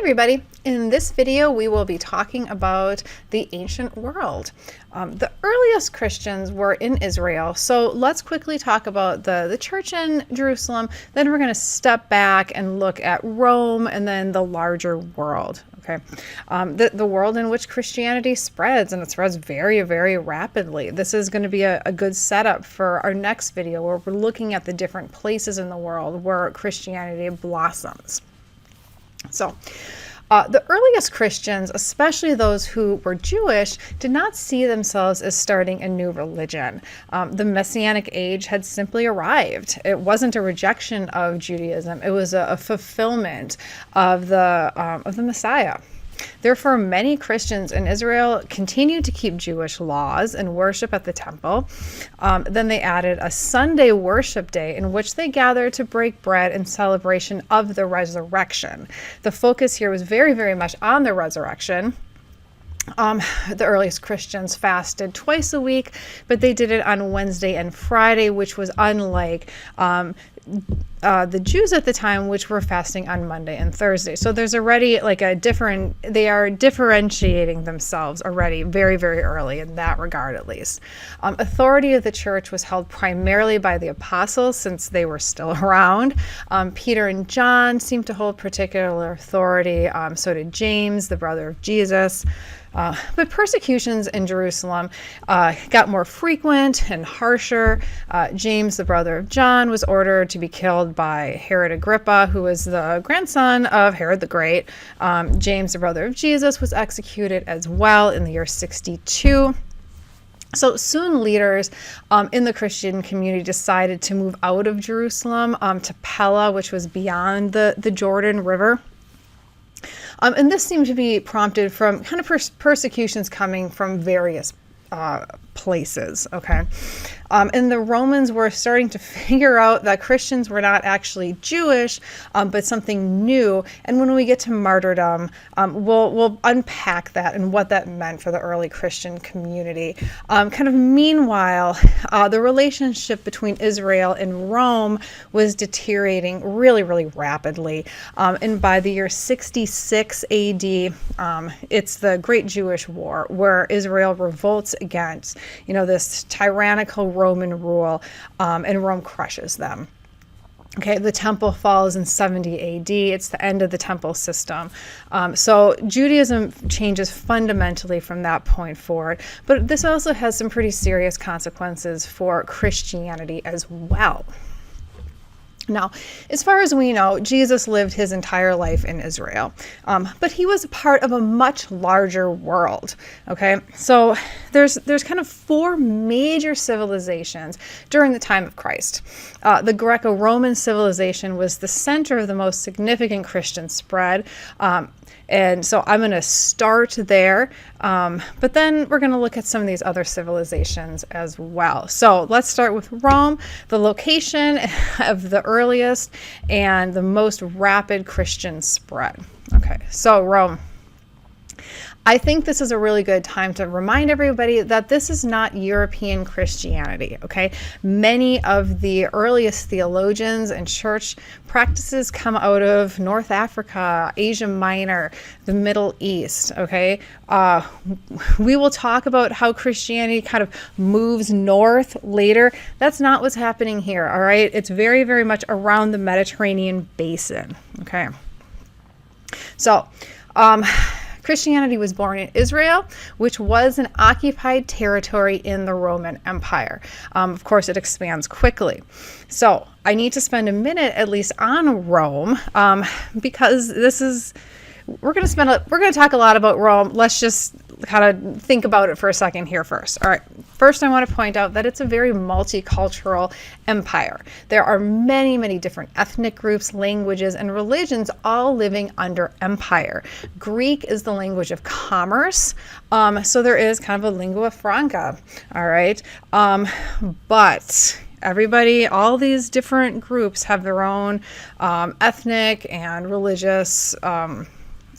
everybody, in this video we will be talking about the ancient world. The earliest Christians were in Israel, so let's quickly talk about the church in Jerusalem, then we're going to step back and look at Rome and then the larger world. Okay, the world in which Christianity spreads, and it spreads very, very rapidly. This is going to be a good setup for our next video where we're looking at the different places in the world where Christianity blossoms. So, the earliest Christians, especially those who were Jewish, did not see themselves as starting a new religion. The Messianic age had simply arrived. It wasn't a rejection of Judaism. It was a fulfillment of the Messiah. Therefore, many Christians in Israel continued to keep Jewish laws and worship at the temple. Then they added a Sunday worship day in which they gathered to break bread in celebration of the resurrection. The focus here was very, very much on the resurrection. The earliest Christians fasted twice a week, but they did it on Wednesday and Friday, which was unlike the Jews at the time, which were fasting on Monday and Thursday. So there's already like they are differentiating themselves already very, very early in that regard, at least. Authority of the church was held primarily by the apostles since they were still around. Peter and John seemed to hold particular authority. So did James, the brother of Jesus. But persecutions in Jerusalem got more frequent and harsher. James, the brother of John, was ordered to be killed by Herod Agrippa, who was the grandson of Herod the Great. James, the brother of Jesus, was executed as well in the year 62. So soon leaders in the Christian community decided to move out of Jerusalem to Pella, which was beyond the Jordan River. And this seemed to be prompted from kind of persecutions coming from various places, okay? And the Romans were starting to figure out that Christians were not actually Jewish, but something new. And when we get to martyrdom, we'll unpack that and what that meant for the early Christian community. Kind of meanwhile, the relationship between Israel and Rome was deteriorating really, really rapidly. And by the year 66 AD, it's the Great Jewish War, where Israel revolts against, this tyrannical Roman rule, and Rome crushes them. Okay, the temple falls in 70 AD. It's the end of the temple system. So Judaism changes fundamentally from that point forward. But this also has some pretty serious consequences for Christianity as well. Now, as far as we know, Jesus lived his entire life in Israel, but he was a part of a much larger world, okay? So there's kind of four major civilizations during the time of Christ. The Greco-Roman civilization was the center of the most significant Christian spread, and so I'm going to start there, but then we're going to look at some of these other civilizations as well. So let's start with Rome, the location of the earliest and the most rapid Christian spread. Okay, so Rome. I think this is a really good time to remind everybody that this is not European Christianity, okay? Many of the earliest theologians and church practices come out of North Africa, Asia Minor, the Middle East, okay? We will talk about how Christianity kind of moves north later. That's not what's happening here, all right? It's very, very much around the Mediterranean basin, okay? So, Christianity was born in Israel, which was an occupied territory in the Roman Empire. Of course, it expands quickly. So I need to spend a minute at least on Rome, because we're going to talk a lot about Rome. Let's just kind of think about it for a second here first. All right. First, I want to point out that it's a very multicultural empire. There are many, many different ethnic groups, languages, and religions all living under empire. Greek is the language of commerce. So there is kind of a lingua franca. All right. But everybody, all these different groups have their own ethnic and religious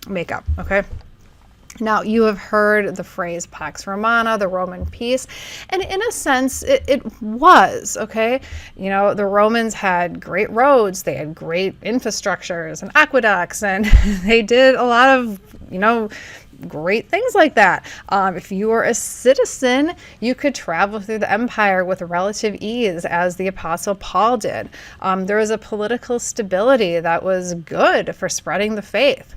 makeup. Okay. Now, you have heard the phrase Pax Romana, the Roman peace, and in a sense, it was, okay? You know, the Romans had great roads, they had great infrastructures and aqueducts, and they did a lot of, great things like that. If you were a citizen, you could travel through the empire with relative ease, as the Apostle Paul did. There was a political stability that was good for spreading the faith.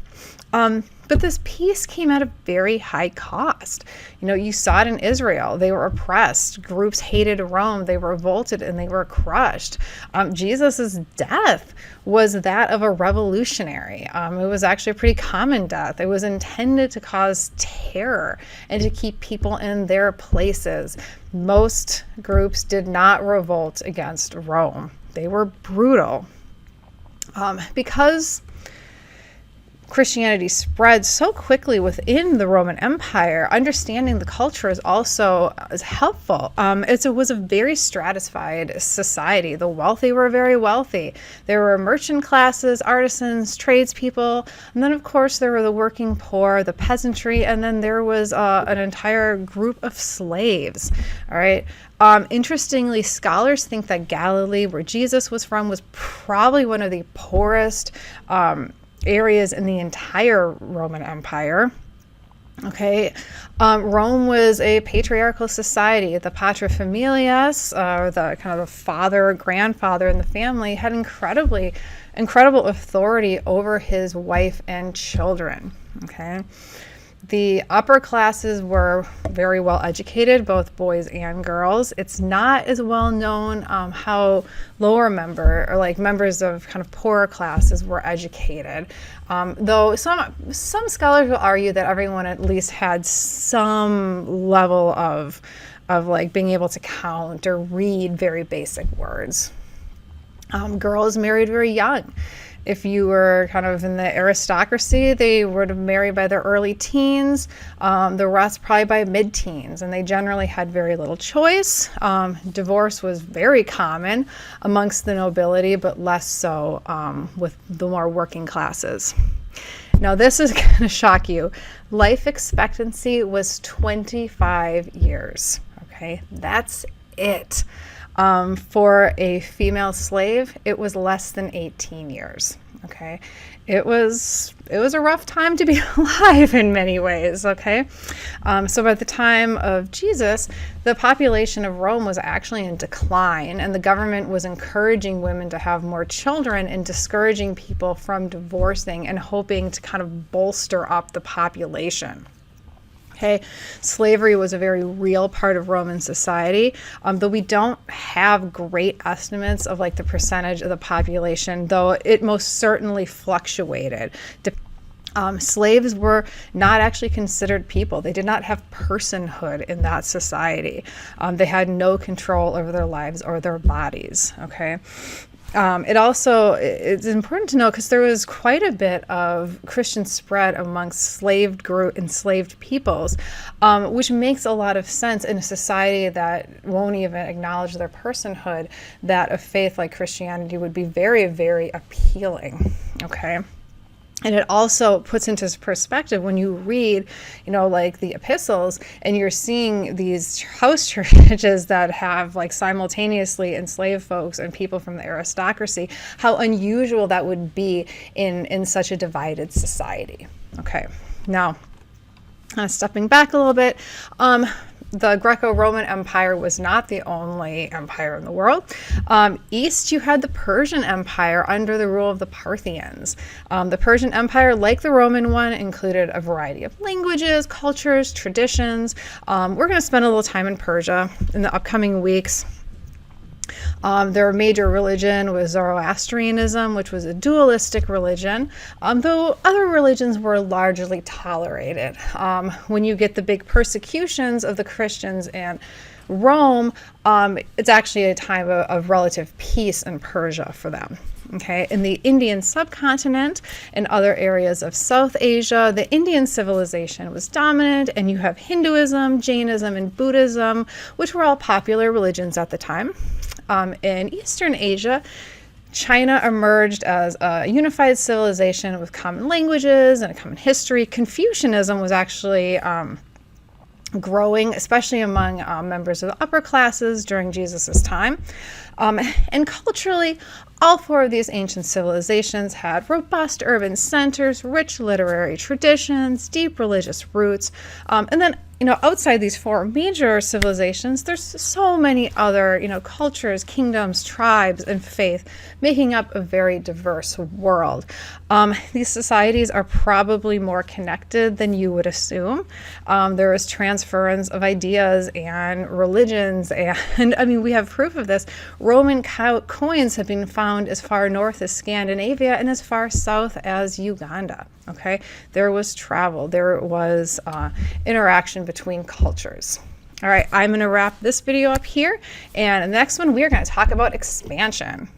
But this peace came at a very high cost. You saw it in Israel. They were oppressed. Groups hated Rome. They revolted and they were crushed. Jesus's death was that of a revolutionary. It was actually a pretty common death. It was intended to cause terror and to keep people in their places. Most groups did not revolt against Rome. They were brutal. Because Christianity spread so quickly within the Roman Empire, understanding the culture is helpful. It was a very stratified society. The wealthy were very wealthy. There were merchant classes, artisans, tradespeople, and then of course there were the working poor, the peasantry, and then there was an entire group of slaves. All right. Interestingly, scholars think that Galilee, where Jesus was from, was probably one of the poorest areas in the entire Roman Empire. Okay, Rome was a patriarchal society. The paterfamilias, or the kind of the father, grandfather in the family, had incredible authority over his wife and children. Okay. The upper classes were very well educated, both boys and girls. It's not as well known how lower members of kind of poorer classes were educated. Though some scholars will argue that everyone at least had some level of like being able to count or read very basic words. Girls married very young. If you were kind of in the aristocracy, they would have married by their early teens, the rest probably by mid-teens, and they generally had very little choice. Divorce was very common amongst the nobility, but less so with the more working classes. Now, this is going to shock you. Life expectancy was 25 years. Okay, that's it. For a female slave, it was less than 18 years. Okay, it was a rough time to be alive in many ways. Okay, so by the time of Jesus, the population of Rome was actually in decline, and the government was encouraging women to have more children and discouraging people from divorcing and hoping to kind of bolster up the population. Okay, slavery was a very real part of Roman society, though we don't have great estimates of like the percentage of the population, though it most certainly fluctuated. Slaves were not actually considered people. They did not have personhood in that society. They had no control over their lives or their bodies. Okay. It's important to know because there was quite a bit of Christian spread amongst enslaved peoples, which makes a lot of sense in a society that won't even acknowledge their personhood, that a faith like Christianity would be very, very appealing. Okay. And it also puts into perspective when you read, like the epistles, and you're seeing these house churches that have like simultaneously enslaved folks and people from the aristocracy, how unusual that would be in such a divided society. Okay, now stepping back a little bit, the Greco-Roman Empire was not the only empire in the world. East, you had the Persian Empire under the rule of the Parthians. The Persian Empire, like the Roman one, included a variety of languages, cultures, traditions. We're going to spend a little time in Persia in the upcoming weeks. Their major religion was Zoroastrianism, which was a dualistic religion, though other religions were largely tolerated. When you get the big persecutions of the Christians in Rome, it's actually a time of relative peace in Persia for them. Okay, in the Indian subcontinent and other areas of South Asia, the Indian civilization was dominant, and you have Hinduism, Jainism, and Buddhism, which were all popular religions at the time. In Eastern Asia, China emerged as a unified civilization with common languages and a common history. Confucianism was actually growing, especially among members of the upper classes during Jesus's time. And culturally, all four of these ancient civilizations had robust urban centers, rich literary traditions, deep religious roots, and then outside these four major civilizations, there's so many other, cultures, kingdoms, tribes, and faith making up a very diverse world. These societies are probably more connected than you would assume. There is transference of ideas and religions, and we have proof of this. Roman coins have been found as far north as Scandinavia and as far south as Uganda. Okay, there was travel, there was interaction between cultures. All right, I'm going to wrap this video up here, and in the next one, we are going to talk about expansion.